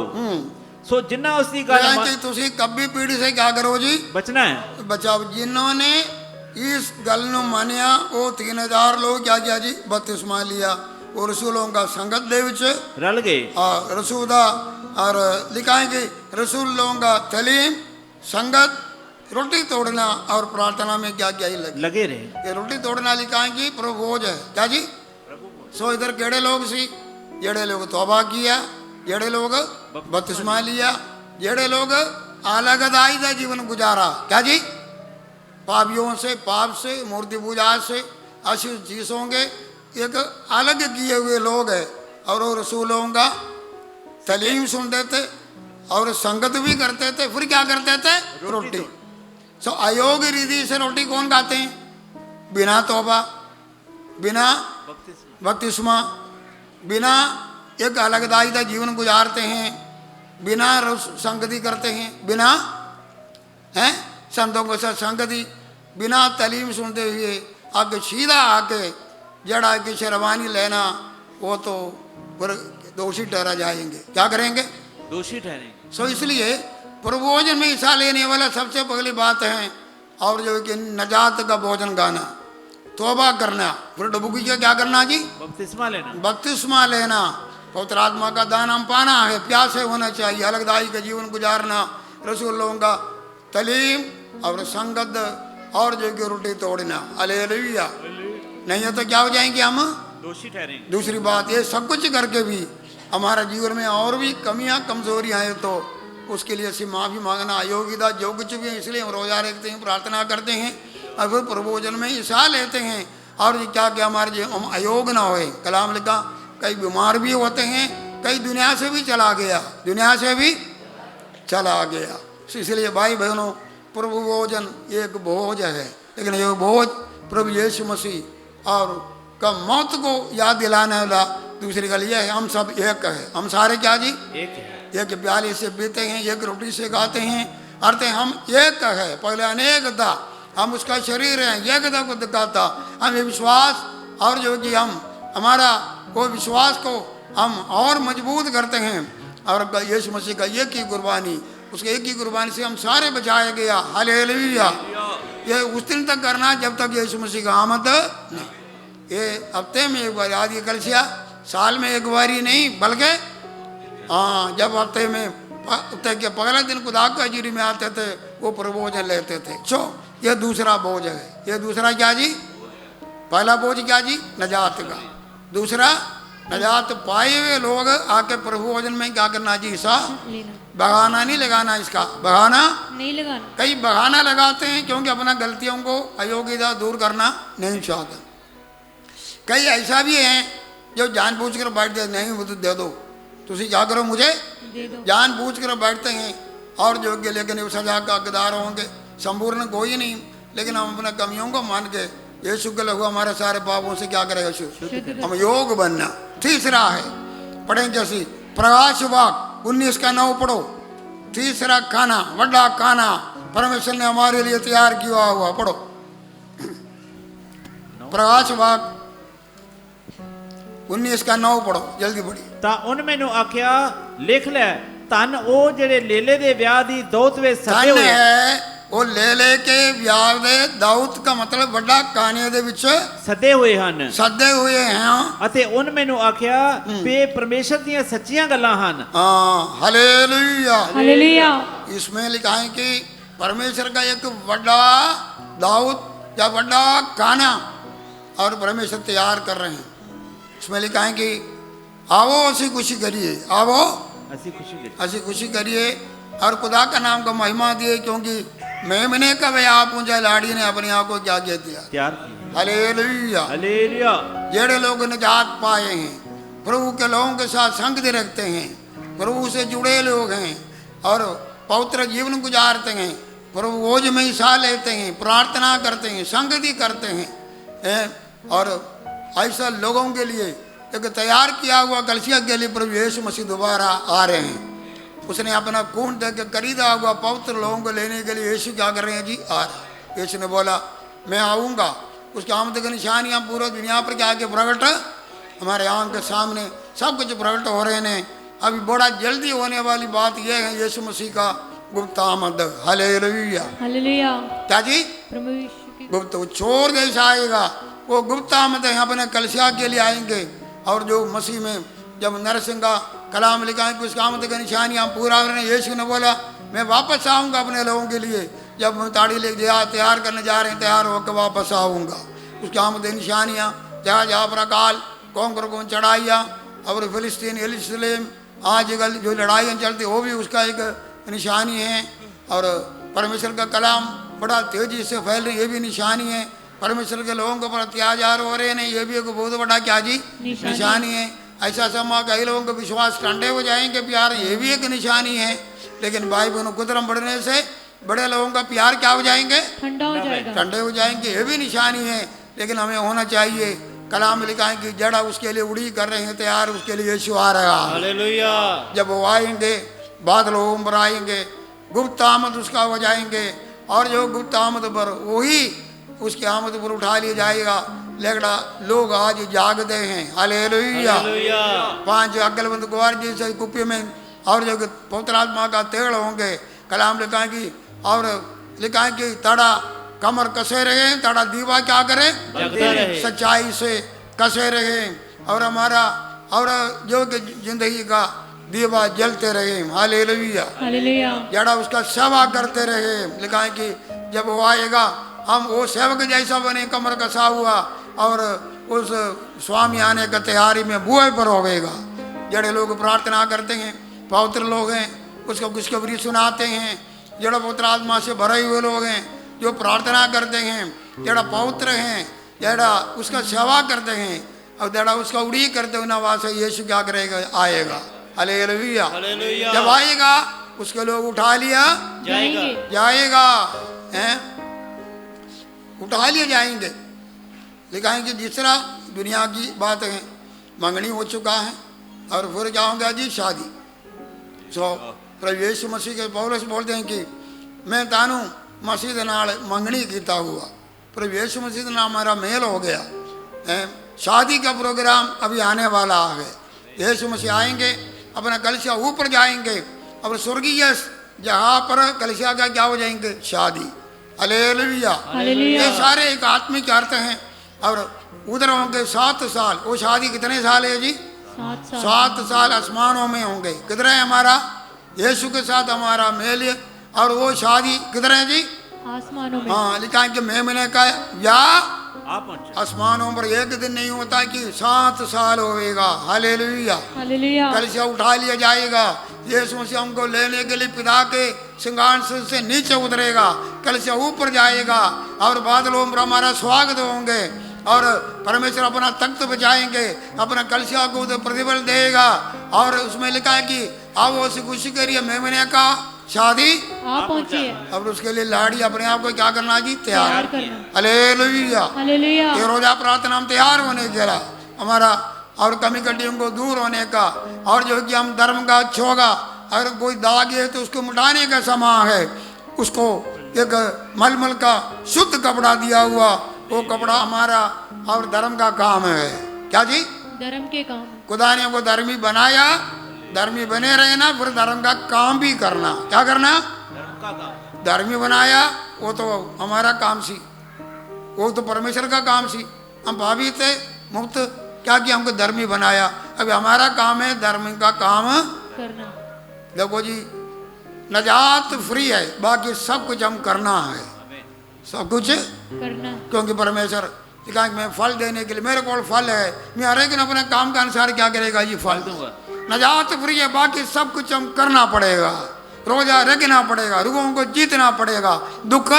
ਸੋ ਜਿੰਨਾ ਉਸ ਦੀ ਗੱਲ ਤੁਸੀਂ ਕੱਬੀ ਪੀੜੀ से क्या करो जी? बचना है। बचाओ। जिन्होंने इस गल ਨੂੰ ਮੰਨਿਆ ਉਹ 3000 लोग क्या किया जी? बपतिस्मा लिया और रसूलों का संगत दे विच रल गए। रसूल दा और लिखा है कि रसूल लोगों का तलीम, संगत, रोटी तोड़ना और प्रार्थना में क्या क्या ही लगे रहे। ये रोटी तोड़ना लिखा है कि प्रभु भोज है। क्या जी? सो इधर केड़े लोग सी? जेड़े लोग तौबा किया, जेड़े लोग बपतिस्मा लिया, जेड़े लोग अलगदाई का जीवन गुजारा, क्या जी, पापियों से, पाप से, मूर्ति पूजा से, अशुद्ध चीज़ों के एक अलग किए हुए लोग हैं। और वो रसूलों का तालीम सुनते थे और संगत भी करते थे, फिर क्या करते थे, रोटी। सो अयोग्य रीति से रोटी कौन खाते हैं? बिना तौबा, बिना बपतिस्मा, बिना एक अलगदाई का जीवन गुजारते हैं, बिना संगति करते हैं, बिना हैं संतों के साथ संगति, बिना तालीम सुनते हुए आगे सीधा आके जड़ा की शेरवानी लेना, वो तो फिर दोषी ठहरा जाएंगे। क्या करेंगे? दोषी ठहरेंगे। सो इसलिए प्रभु भोजन में हिस्सा लेने वाला सबसे पहली बात है, और जो कि नजात का भोजन गाना, तौबा करना, फिर डुबकी का क्या करना जी, बपतिस्मा लेना, बपतिस्मा लेना, पवित्र आत्मा का दान हम पाना है, प्यासे होना चाहिए, अलगदाई का जीवन गुजारना, रसूलों का तालीम और संगत, और जो कि रोटी तोड़ना। हालेलुया। नहीं है तो क्या हो जाएंगे हम, दोषी ठहरेंगे। दूसरी बात, ये सब कुछ करके भी हमारा जीवन में और भी कमियां कमजोरियां हैं, तो उसके लिए ऐसी माफ़ी मांगना, अयोग्यता जो कुछ भी है, इसलिए हम रोज़ा रखते हैं, प्रार्थना करते हैं, और फिर प्रभोजन में हिस्सा लेते हैं। और क्या क्या हमारे हम अयोग्य ना होए। कलाम लिखा, कई बीमार भी होते हैं, कई दुनिया से भी चला गया, दुनिया से भी चला गया। इसलिए भाई बहनों, प्रभु भोजन एक भोज है, लेकिन ये भोज प्रभु यीशु मसीह और का मौत को याद दिलाने वाला। दूसरी गल ये है, हम सब एक है, हम सारे क्या जी, एक है। एक प्याले से पीते हैं, एक रोटी से खाते हैं, अर्थ हम एक है। पहले अनेक था, हम उसका शरीर हैं, एकता को दिखाता। हमें विश्वास और जो कि हम हमारा वो विश्वास को हम और मजबूत करते हैं, और यीशु मसीह का एक ही कुर्बानी, उसके एक ही कुर्बानी से हम सारे बचाया गया। हालेलुया। ये उस दिन तक करना जब तक यीशु मसीह का आमद नहीं। ये हफ्ते में एक बार याद, ये कलसिया साल में एक बार ही नहीं, बल्कि हाँ, जब हफ्ते में हफ्ते के पहले दिन खुदा की हजूरी में आते थे, वो प्रभोजन लेते थे। सो ये दूसरा बोझ है। ये दूसरा क्या जी, पहला बोझ क्या जी, नजात का। दूसरा, नजात पाए हुए लोग आके प्रभोजन में क्या करना जी, हिस्सा बहाना नहीं लगाना, इसका बहाना नहीं लगाना। कई बहाना लगाते हैं क्योंकि अपना गलतियों को, अयोग्यता दूर करना नहीं चाहते। कई ऐसा भी हैं जो जानबूझ कर बैठते, नहीं मुझे दे दो, तुसी क्या करो, मुझे जानबूझ कर बैठते हैं, और जो कि लेकिन वो सजा का हकदार होंगे। संपूर्ण कोई नहीं, लेकिन हम अपने कमियों को मान के यीशु के लहू हमारे सारे पापों से क्या करेगा, हम योग बनना। तीसरा है, पढ़ें जैसी प्रकाश वाक 19 का 9 पढ़ो। तीसरा खाना, बड़ा खाना परमेश्वर ने हमारे लिए तैयार किया हुआ, पढ़ो प्रकाश वाक 19 का 9 पढ़ो, जल्दी पढ़िए। ਤਾਂ ਉਹਨ ਮੈਨੂੰ ਆਖਿਆ, ਲਿਖ ਲੈ, ਧੰਨ ਉਹ ਜਿਹੜੇ ਲੇਲੇ ਦੇ ਵਿਆਹ ਦੀ ਦੌਤ ਵਿੱਚ ਸੱਦੇ धन ਹੋਏ। है वो ले ले के ब्याह दे, दाऊद का मतलब बड़ा कहानी दे विच ਸੱਦੇ ਹੋਏ ਹਨ। सदे हुए हैं। ਅਤੇ ਉਹਨ ਮੈਨੂੰ ਆਖਿਆ ਵੀ ਇਹ ਪਰਮੇਸ਼ਰ ਦੀਆਂ ਸੱਚੀਆਂ ਗੱਲਾਂ ਹਨ। हाँ, हालेलुया। हालेलुया। इसमें लिखा है कि परमेश्वर का एक बड़ा दाऊद या बड़ा गाना और परमेश्वर तैयार कर रहे हैं। इसमें लिखा है कि आओ ऐसी खुशी करिए, आओ ਅਸੀਂ ਖੁਸ਼ੀ ਵਿੱਚ ऐसी खुशी करिए और खुदा का नाम का महिमा दिए, क्योंकि मेमने का वे आप ऊंचा लाड़ी ने अपने आप को क्या कह दिया। ਤਿਆਰ ਕੀ। हालेलुया। ਹਾਲੇਲੂਇਆ। जेड़े लोग निजात पाए हैं, प्रभु के लोगों के साथ संगति रखते हैं, प्रभु से जुड़े लोग हैं और पवित्र जीवन गुजारते हैं, प्रभु भोज में हिस्सा लेते हैं, प्रार्थना करते हैं, संगति करते हैं, और ऐसा लोगों के लिए एक तैयार किया हुआ कलसिया के लिए प्रभु यीशु मसीह दोबारा आ रहे हैं। उसने अपना खून दे के खरीदा हुआ पवित्र लोगों को लेने के लिए यीशु क्या कर रहे हैं जी, आ रहे हैं। यीशु ने बोला मैं आऊँगा, उसकी आमद की निशानियाँ पूरी दुनिया पर क्या के प्रकट, हमारे आँख के सामने सब कुछ प्रकट हो रहे हैं। अभी बड़ा जल्दी होने वाली बात यह है, यीशु मसीह का गुप्त आमद। हालेलुया। हालेलुया। क्या जी, प्रभु यीशु की गुप्त, वो चोर जैसा आएगा, वो गुप्त आमद है, अपने कलसिया के लिए आएंगे। और जो मसीह में जब नरसिंह का कलाम लिखा है कि उसका आमद का निशानियाँ पूरा हो रहे हैं, यीशु ने बोला मैं वापस आऊँगा अपने लोगों के लिए, जब मैं ताड़ी लेके तैयार करने जा रहे हैं, तैयार होकर वापस आऊँगा। उसकी आमद निशानियाँ, जहाँ जहाँ पर अकाल, कौन चढ़ाइयाँ, और फिलिस्तीन यरूशलेम आजकल जो लड़ाइयाँ चलती वो भी उसका एक निशानी है। और परमेश्वर का कलाम बड़ा तेजी से फैल रही, ये भी निशानी है। परमेश्वर के लोगों के ऊपर अत्याचार हो रहे हैं, ये भी एक बहुत बड़ा क्या जी निशानी है। ऐसा समय कई लोगों के विश्वास ठंडे हो जाएंगे प्यार, ये भी एक निशानी है। लेकिन भाई बहनों कुकर्म बढ़ने से बड़े लोगों का प्यार क्या हो जाएंगे, ठंडा हो जाएगा, ठंडे हो जाएंगे, ये भी निशानी है। लेकिन हमें होना चाहिए, कलाम लिखा है कि जड़ा उसके लिए उड़ी कर रहे हैं तैयार, उसके लिए यीशु आ रहा है। हालेलुया। जब वो आएंगे बादलों पर आएंगे, गुप्त आमद उसका हो जाएंगे, और जो गुप्त आमद पर वही उसकी आमद पर उठा लिया जाएगा। लेकिन लोग आज जागते हैं। हालेलुया। 5 अक्लमंद कुंवर जी से कुप्पी में और जो पवित्र आत्मा का तेल होंगे, कलाम लिखा है कि और लिखा है कि तड़ा कमर कसे रहे, तड़ा दीवा क्या करे, सच्चाई से कसे रहे, और हमारा और जो कि जिंदगी का दीवा जलते रहे। हालेलुया। हालेलुया। जड़ा उसका सेवा करते रहे। लिखा है कि जब वो आएगा हम वो सेवक जैसा बने, कमर कसा हुआ, और उस स्वामी आने का तैयारी में बुए पर होवेगा। जड़े लोग प्रार्थना करते हैं, पवित्र लोग हैं, उसको खुशखबरी सुनाते हैं। जड़ा पवित्र आत्मा से भरे हुए लोग हैं जो प्रार्थना करते हैं, जड़ा पवित्र हैं, जड़ा उसका सेवा करते हैं, और जड़ा उसका उड़ी करते हुए ना वहाँ से यीशु क्या करेगा, आएगा। हालेलुया। जब आएगा उसके लोग उठा लिया जाएगा, हैं उठा लिए जाएंगे। लिखा है कि तीसरा दुनिया की बात है, मंगनी हो चुका है और फिर क्या होगा जी, शादी। प्रभु यीशु मसीह के पौलुस बोलते हैं कि मैं तानू मसीह दे नाल मंगनी कीता हुआ, प्रभु यीशु मसीह दे नाल हमारा मेल हो गया है। शादी का प्रोग्राम अभी आने वाला है। यीशु मसीह आएंगे, अपना कलिसिया ऊपर जाएंगे, और स्वर्गीय जहाँ पर कलिसिया का क्या हो जाएंगे, शादी। हालेलुया। ये सारे एक आत्मिक अर्थ हैं। और उधर होंगे 7 साल, वो शादी कितने साल है जी, 7 साल आसमानों में होंगे। किधर है हमारा यीशु के साथ हमारा मेल, और वो शादी किधर है जी, आसमानों में। हाँ, लिखा है कि मेमने का या आसमानों पर एक दिन नहीं होता कि 7 साल होएगा। हालेलुया। हालेलुया। कलिसिया उठा लिया जाएगा, यीशु मसीह हमको लेने के लिए पिता के सिंहासन से नीचे उतरेगा, कलिसिया ऊपर जाएगा, और बादलों पर हमारा स्वागत होंगे, और परमेश्वर अपना तख्त बचाएंगे, अपना कलिसिया को उधर प्रतिफल देगा। और उसमें लिखा है कि आप वो से खुशी करिए, मेमने का शादी आप पहुंचिए। अब उसके लिए लाड़ी अपने आप को क्या करना जी, तैयार करना। हालेलुया। हालेलुया। ये रोजा प्रार्थना हम तैयार होने के लिए हमारा, और कमी कटियों को दूर होने का, और जो कि हम धर्म का छोगा, अगर कोई दाग है तो उसको मिटाने का समय है। उसको एक मलमल का शुद्ध कपड़ा दिया हुआ, वो कपड़ा हमारा और धर्म का काम है। क्या जी, धर्म के काम। खुदा ने हमको धर्मी बनाया, धर्मी बने रहना, फिर धर्म का काम भी करना। क्या करना, धर्मी बनाया, वो तो हमारा काम सी, वो तो परमेश्वर का काम सी। हम भावी थे मुक्त, क्या किया, हमको धर्मी बनाया। अभी हमारा काम है धर्म का काम करना। देखो जी, नजात फ्री है, बाकी सब कुछ हम करना है, सब कुछ करना। क्योंकि परमेश्वर कहा मैं फल देने के लिए, मेरे को फल है, मैं हर एक अपने काम के अनुसार क्या करेगा जी, फल दूंगा। नजात फ्री है, बाकी सब कुछ हम करना पड़ेगा, रोजा रखना पड़ेगा, रुगों को जीतना पड़ेगा, दुख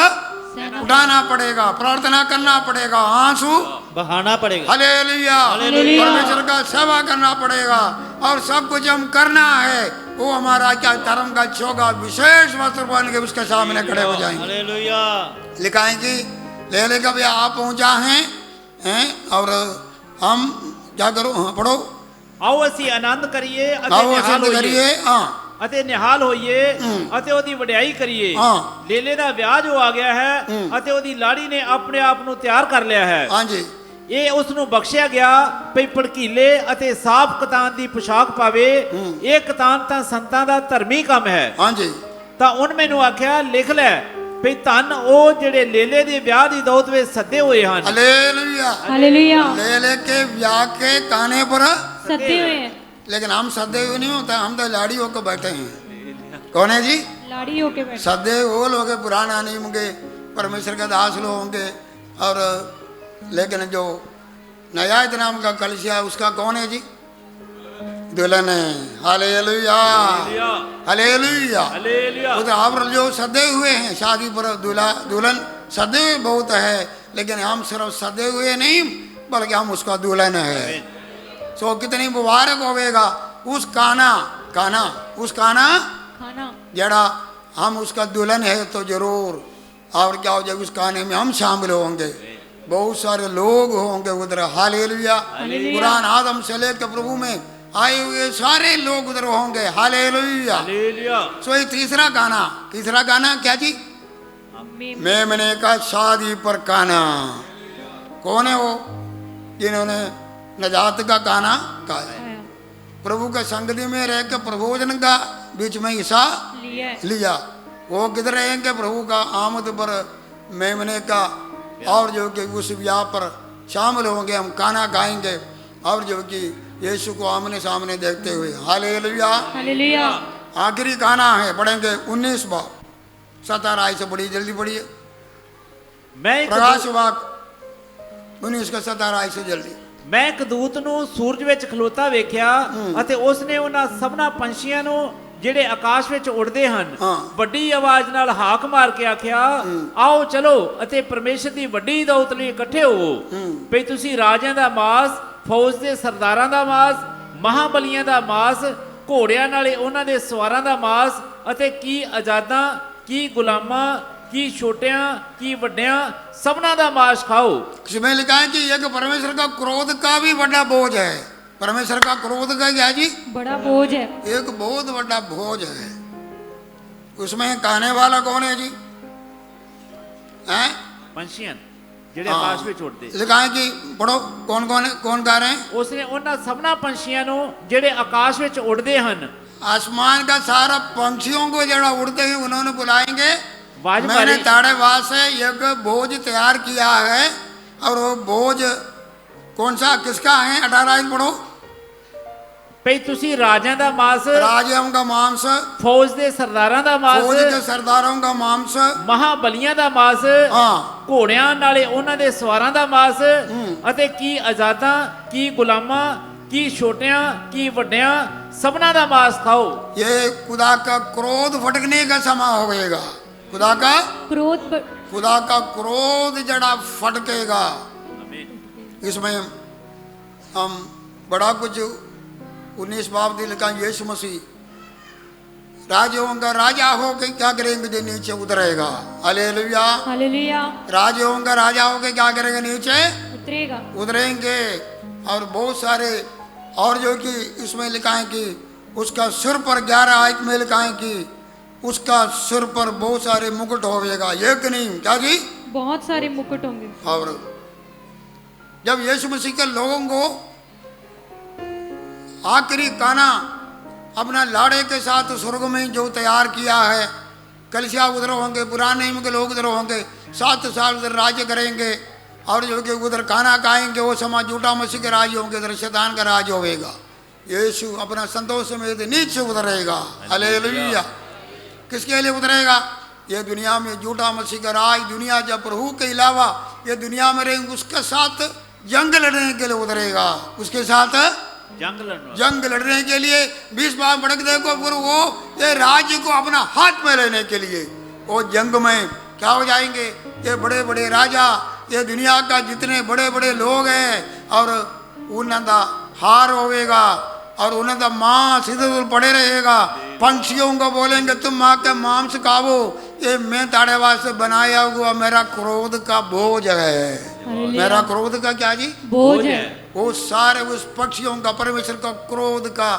उठाना पड़ेगा, प्रार्थना करना पड़ेगा, आंसू बहाना पड़ेगा। हालेलुया। परमेश्वर का सेवा करना पड़ेगा, और सब कुछ हम करना है। वो हमारा क्या, धर्म का चोगा विशेष वस्त्र बन के उसके सामने खड़े हो जाएंगे। हालेलुया। लिखा है कि ले ले कभी आप पहुंचा हैं, और हम क्या करो, हाँ पढ़ो। आओ ਅਸੀਂ ਆਨੰਦ ਕਰੀਏ आओ आनंद करिए, हाँ ਅਤੇ ਨਿਹਾਲ ਹੋਈਏ ਅਤੇ ਉਹਦੀ ਵਡਿਆਈ ਕਰੀਏ। ਲੇਲੇ ਦਾ ਵਿਆਹ ਜੋ ਆ ਗਿਆ ਹੈ ਅਤੇ ਉਹਦੀ ਲਾੜੀ ਨੇ ਆਪਣੇ ਆਪ ਨੂੰ ਤਿਆਰ ਕਰ ਲਿਆ ਹੈ। हाँ जी। ਇਹ ਉਸ ਨੂੰ ਬਖਸ਼ਿਆ ਗਿਆ ਭਈ ਭੜਕੀਲੇ ਅਤੇ ਸਾਫ਼ ਕਤਾਨ ਦੀ ਪੋਸ਼ਾਕ ਪਾਵੇ। ਇਹ ਕਤਾਨ ਤਾਂ ਸੰਤਾਂ ਦਾ ਧਰਮੀ ਕੰਮ ਹੈ। हाँ जी। ਤਾਂ ਉਹਨ ਮੈਨੂੰ ਆਖਿਆ ਲਿਖ ਲੈ ਭਈ ਧੰਨ ਉਹ ਜਿਹੜੇ ਲੇਲੇ ਦੇ ਵਿਆਹ ਦੀ ਦੌਤ ਵਿੱਚ ਸੱਦੇ ਹੋਏ ਹਨ। हालेलुया। हालेलुया। ले ले के ब्याह के काने पर, सत्य हुए हैं। लेकिन हम सदे हुए नहीं होता, हम तो लाड़ी होकर बैठे हैं। कौन है जी, लाड़ी होके बैठे। सदे वो लोग पुराना नहीं होंगे, परमेश्वर के दास लोग होंगे। और लेकिन जो नया नाम का कलिसिया उसका कौन है जी, दुल्हन है। Hallelujah hallelujah. हालेलुया। उधर आप जो सदे हुए हैं शादी पर दुल्हन सदे हुए बहुत है, लेकिन हम सिर्फ सदे हुए नहीं बल्कि हम उसका दुल्हन है। सो कितनी मुबारक होवेगा उस काना जड़ा हम उसका दुल्हन है तो जरूर। और क्या हो जाएगा उस खाने में हम शामिल होंगे, बहुत सारे लोग होंगे उधर। हालेलुया। कुरान आदम से लेकर प्रभु में आए हुए सारे लोग उधर होंगे। हालेलुया। सो ये तीसरा गाना क्या जी? मेमने का शादी पर काना। कौन है वो? जिन्होंने नजात का गाना गाया, प्रभु के संगति में रह के प्रभोजन का बीच में हिस्सा लिया। वो किधर रहेंगे? प्रभु का आमद पर मेमने का, और जो कि उस ब्याह पर शामिल होंगे। हम गाना गाएंगे और जो कि यीशु को आमने सामने देखते हुए। Hallelujah hallelujah. आखिरी गाना है, पढ़ेंगे 19 बार 17 से बड़ी जल्दी पढ़िए। प्रकाश वाक 19 का 17 से जल्दी। मैं एक दूत ਨੂੰ ਸੂਰਜ ਵਿੱਚ ਖਲੋਤਾ ਵੇਖਿਆ ਅਤੇ ਉਸ ਨੇ ਉਹਨਾਂ ਸਭਨਾ ਪੰਛੀਆਂ ਨੂੰ ਜਿਹੜੇ ਆਕਾਸ਼ ਵਿੱਚ ਉੱਡਦੇ ਹਨ ਵੱਡੀ ਆਵਾਜ਼ ਨਾਲ ਹਾਕ ਮਾਰ ਕੇ ਆਖਿਆ, ਆਓ ਚਲੋ ਅਤੇ ਪਰਮੇਸ਼ਰ ਦੀ ਵੱਡੀ ਦੌਲਤ ਲਈ ਇਕੱਠੇ ਹੋਵੋ। ਭਈ ਤੁਸੀਂ ਰਾਜਿਆਂ ਦਾ ਮਾਸ, ਫੌਜ ਦੇ ਸਰਦਾਰਾਂ ਦਾ ਮਾਸ, ਮਹਾਬਲੀਆਂ ਦਾ ਮਾਸ, ਘੋੜਿਆਂ ਨਾਲੇ ਉਹਨਾਂ ਦੇ ਸਵਾਰਾਂ ਦਾ ਮਾਸ ਅਤੇ ਕੀ ਆਜ਼ਾਦਾਂ, ਕੀ ਗੁਲਾਮਾਂ, की छोटियां की वड्डियां सबना दा मांस खाओ। इसमें लिखा है कि एक परमेश्वर का क्रोध का भी बड़ा बोझ है। परमेश्वर का क्रोध का क्या जी? बड़ा बोझ है, एक बहुत बड़ा बोझ है। उसमें कहने वाला कौन है जी? हैं? पंछियां जेड़े आकाश में उड़दे। लिखा है कि पढ़ो कौन गा रहे हैं? उसने उन्हां सबना पंछियां नु जेड़े आकाश में उड़दे हन। आसमान का सारा पंछियों को जरा उड़ते हैं उन्होंने बुलाएंगे। मैंने ताड़े वास से एक बोझ तैयार किया है, और वो बोझ कौन सा किसका है? 18 पढ़ो। ਭਈ ਤੁਸੀਂ ਰਾਜਿਆਂ ਦਾ ਮਾंस, राजाओं का मांस, फौज ਦੇ ਸਰਦਾਰਾਂ ਦਾ ਮਾंस, फौज के सरदारों का मांस, ਮਹਾਬਲੀਆਂ ਦਾ ਮਾंस, ਘੋੜਿਆਂ ਨਾਲੇ ਉਹਨਾਂ ਦੇ ਸਵਾਰਾਂ ਦਾ ਮਾंस ਅਤੇ ਕੀ ਆਜ਼ਾਦਾਂ, ਕੀ ਗੁਲਾਮਾਂ, ਕੀ ਛੋਟਿਆਂ, ਕੀ ਵੱਡਿਆਂ सबना ਦਾ मांस खाओ। ये खुदा का क्रोध फटकने का समय होगा। खुदा का क्रोध जड़ा फटकेगा। इसमें हम बड़ा कुछ 19 बाब दिल का यीशु मसीह राजाओं का राजा हो के क्या करेंगे? जो नीचे उतरेगा। Hallelujah hallelujah. राजाओं का राजा हो के क्या करेंगे? नीचे उतरेंगे। और बहुत सारे और जो कि इसमें लिखा है कि उसका सिर पर 11 आयत में लिखा है कि उसका सिर पर बहुत सारे मुकुट होगा। एक नहीं, क्या जी? बहुत सारे मुकुट होंगे। और जब यीशु मसीह के लोगों को आखिरी गाना अपना लाड़े के साथ स्वर्ग में जो तैयार किया है, कलिसिया उधर होंगे, पुराने नियम के लोग उधर होंगे, 7 साल उधर राज्य करेंगे, और जो कि उधर गाना गाएंगे। वो समय झूठा मसीह के राज होंगे, उधर शैतान का राज होगा। यीशु अपना संतोष में नीचे उतरेगा। हालेलुया। किसके लिए उतरेगा? ये दुनिया में झूठा मसीह का राज, दुनिया जब प्रभु के अलावा ये दुनिया में रहेंगे, उसके साथ जंग लड़ने के लिए उतरेगा। उसके साथ जंग लड़ने के लिए 20 बार भड़क देखो, फिर वो ये राज्य को अपना हाथ में लेने के लिए वो जंग में क्या हो जाएंगे? ये बड़े बड़े राजा, ये दुनिया का जितने बड़े बड़े लोग हैं, और उन्होंने हार होगा और उन्होंने मांस इधर उधर पड़े रहेगा। पंछियों को बोलेंगे तुम माँ के मांस खाओ, ये मैं ताड़े वास्ते बनाया हुआ मेरा क्रोध का बोझ है। मेरा क्रोध का क्या जी? बोझ है। वो सारे उस पक्षियों का, परमेश्वर का क्रोध का,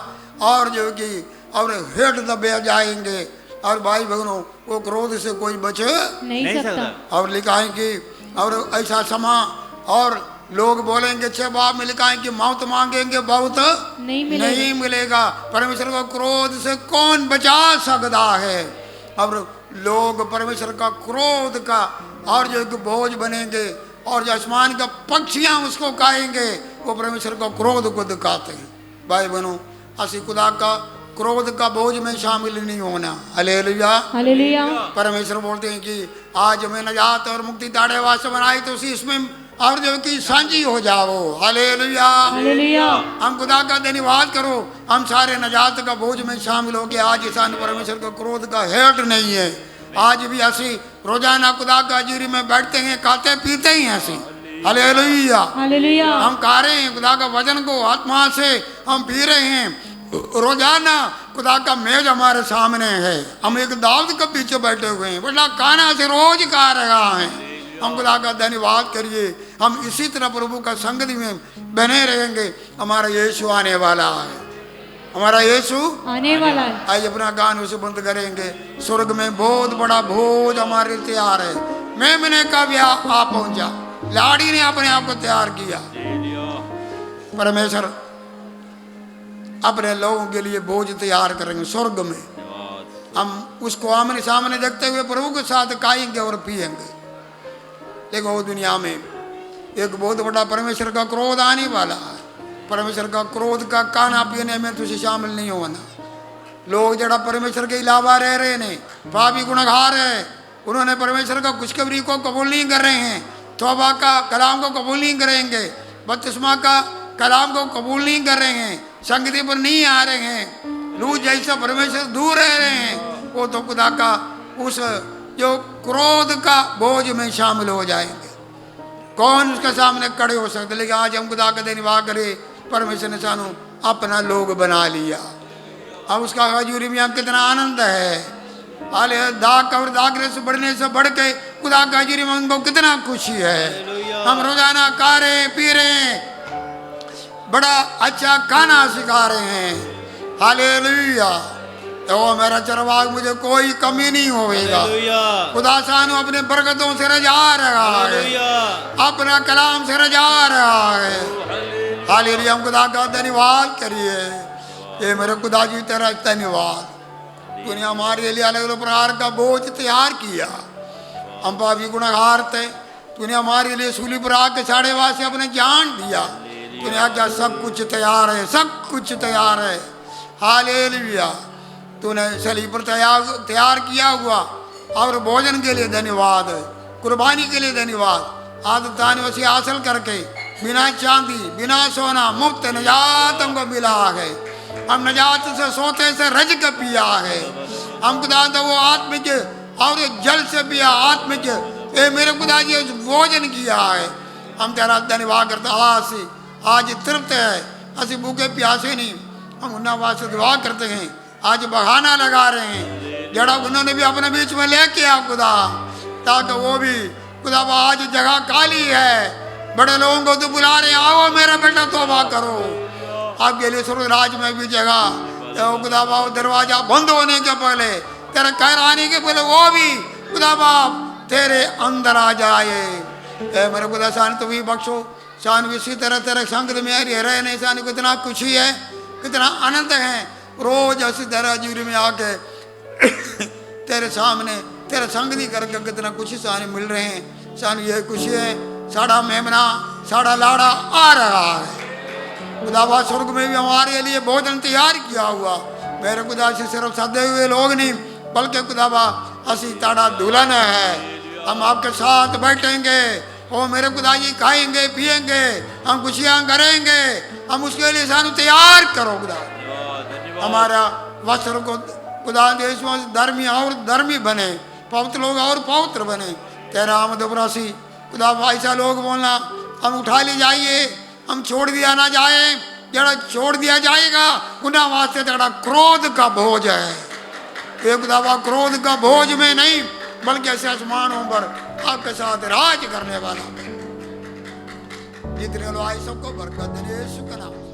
और जो कि और हेठ दबे जाएंगे। और भाई बहनों, वो क्रोध से कोई बच नहीं सकता। और लिखा है कि और ऐसा समा और लोग बोलेंगे 6 बाब में लिखा है कि मौत मांगेंगे बहुत नहीं मिलेगा। परमेश्वर का क्रोध से कौन बचा सकता है? अब लोग परमेश्वर का क्रोध का और जो बोझ बनेंगे, और जो आसमान का पक्षियां उसको खाएंगे, वो परमेश्वर का क्रोध को दिखाते हैं। भाई बहनों, असी खुदा का क्रोध का बोझ में शामिल नहीं होना। Hallelujah hallelujah. परमेश्वर बोलते हैं कि आज मैं नजात और मुक्ति ताड़े वास्ते बनाई, तो इसमें और जो कि सांझी हो जाओ। हालेलुया। हालेलुया। हम खुदा का धन्यवाद करो, हम सारे नजात का बोझ में शामिल हो गए। आज ईशान परमेश्वर का क्रोध का हेट नहीं है। आज भी ऐसी रोजाना खुदा का हजूरी में बैठते हैं, खाते पीते ही ऐसे। हालेलुया। हालेलुया। हम खा रहे हैं खुदा का वचन को, आत्मा से हम पी रहे हैं। रोजाना खुदा का मेज हमारे सामने है। हम एक दावत के पीछे बैठे हुए हैं, बड़ा खाना से रोज खा रहा है। हम खुदा का धन्यवाद करिए। हम इसी तरह प्रभु का संगति में बने रहेंगे। हमारा यीशु आने वाला है, हमारा यीशु आने वाला है। आइए अपना गान उसे बंद करेंगे। स्वर्ग में बहुत बड़ा भोज हमारे तैयार है। मेमने का ब्याह आ पहुंचा, लाड़ी ने अपने आप को तैयार किया। परमेश्वर अपने लोगों के लिए भोज तैयार करेंगे स्वर्ग में। हम उसको आमने सामने देखते हुए प्रभु के साथ खाएंगे और पिएंगे। देखो दुनिया में एक बहुत बड़ा परमेश्वर का क्रोध आने वाला है। परमेश्वर का क्रोध का खाना पीने में तुझे शामिल नहीं होना। लोग जरा परमेश्वर के अलावा रह रहे ने, पापी गुनहगार है, उन्होंने परमेश्वर का खुशखबरी को कबूल नहीं कर रहे हैं, तौबा का कलाम को कबूल नहीं करेंगे, बपतिस्मा का कलाम को कबूल नहीं कर रहे हैं, संगति पर नहीं आ रहे हैं, लूट जैसा परमेश्वर दूर रह रहे हैं, वो तो खुदा का उस जो क्रोध का बोझ में शामिल हो जाएंगे। कौन उसके सामने खड़े हो सकते। लेकिन आज हम खुदा का धन्यवाद करें, परमेश्वर ने सानू अपना लोग बना लिया। अब उसका हजूरी में कितना आनंद है। हाले दाग और दागरे से बढ़ने से बढ़ के खुदा का हजूरी में उनको कितना खुशी है। हम रोजाना खा रहे पी रहे हैं, बड़ा अच्छा खाना सिखा रहे हैं। हालेलुया। ओ मेरा चरवाग, मुझे कोई कमी नहीं होगा। खुदा सानू अपने बरकतों से रजा रहा है, अपना कलाम से रजा रहा है। हालेलुया। हम खुदा का धन्यवाद करिए। ये मेरे खुदा जी तेरा धन्यवाद। तूने हमारे लिए अलग अलग प्रकार का बोझ तैयार किया। हम पापी गुनहगार थे, तूने हमारे लिए सूली पर आके साढ़े वासे अपने जान दिया। तूने आज्ञा सब कुछ तैयार है, सब कुछ तैयार है। हालेलुया। तूने सलीब पर तैयार किया हुआ और भोजन के लिए धन्यवाद, कुर्बानी के लिए धन्यवाद। आदतान वसी हासिल करके बिना चांदी बिना सोना मुफ्त नजात हमको मिला है। हम नजात से सोते से रज के पिया है। हम खुदा तो वो आत्मिक और जल से पिया आत्मिक। ये मेरे खुदा जी भोजन किया है। हम तेरा धन्यवाद करते। आज तृप्त है, असी भूखे प्यासे नहीं। हम उन्ना वास्ते दुआ करते हैं। आज बहाना लगा रहे हैं, जड़ा उन्होंने भी अपने बीच में लेके आओ खुदा, ताकि वो भी खुदा आज जगह खाली है। बड़े लोगों को तो बुला रहे, आओ मेरा बेटा तौबा करो। आपके लिए स्वर्ग राज में भी जगह खुदा बाप, दरवाजा बंद होने के पहले, तेरे कहर आने के पहले वो भी खुदा बाप तेरे अंदर आ जाए। मेरे खुदा शान तो भी बख्शो, शान भी इसी तरह तेरे संगत में रहने शान कितना खुशी है, कितना आनंद है। रोज ऐसी तेरा हजूरी में आके तेरे सामने तेरा संगति करके कितना खुशी सानी मिल रहे हैं। सानी ये खुशी है, साड़ा मेमना साड़ा लाड़ा आ रहा है। खुदाबा स्वर्ग में भी हमारे लिए भोजन तैयार किया हुआ। मेरे खुदा से सिर्फ सदे हुए लोग नहीं, बल्कि खुदाबा असी ताड़ा दुल्हन है। हम आपके साथ बैठेंगे, ओ मेरे खुदा जी खाएंगे पिएंगे, हम खुशियाँ करेंगे। हम उसके लिए सानू तैयार करो खुदा। हमारा वस्त्र को खुदा देश में धर्मी और धर्मी बने, पवित्र लोग और पवित्र बने। तेरा आमद उपरासी खुदा ऐसा लोग बोलना हम उठा ले जाइए, हम छोड़ दिया ना जाए। जरा छोड़ दिया जाएगा उन्हें वास्ते तेरा क्रोध का बोझ है। ये खुदा क्रोध का बोझ में नहीं, बल्कि ऐसे आसमानों पर आपके साथ राज करने वाला। जितने लोग आए सबको बरकत दे, यीशु का नाम।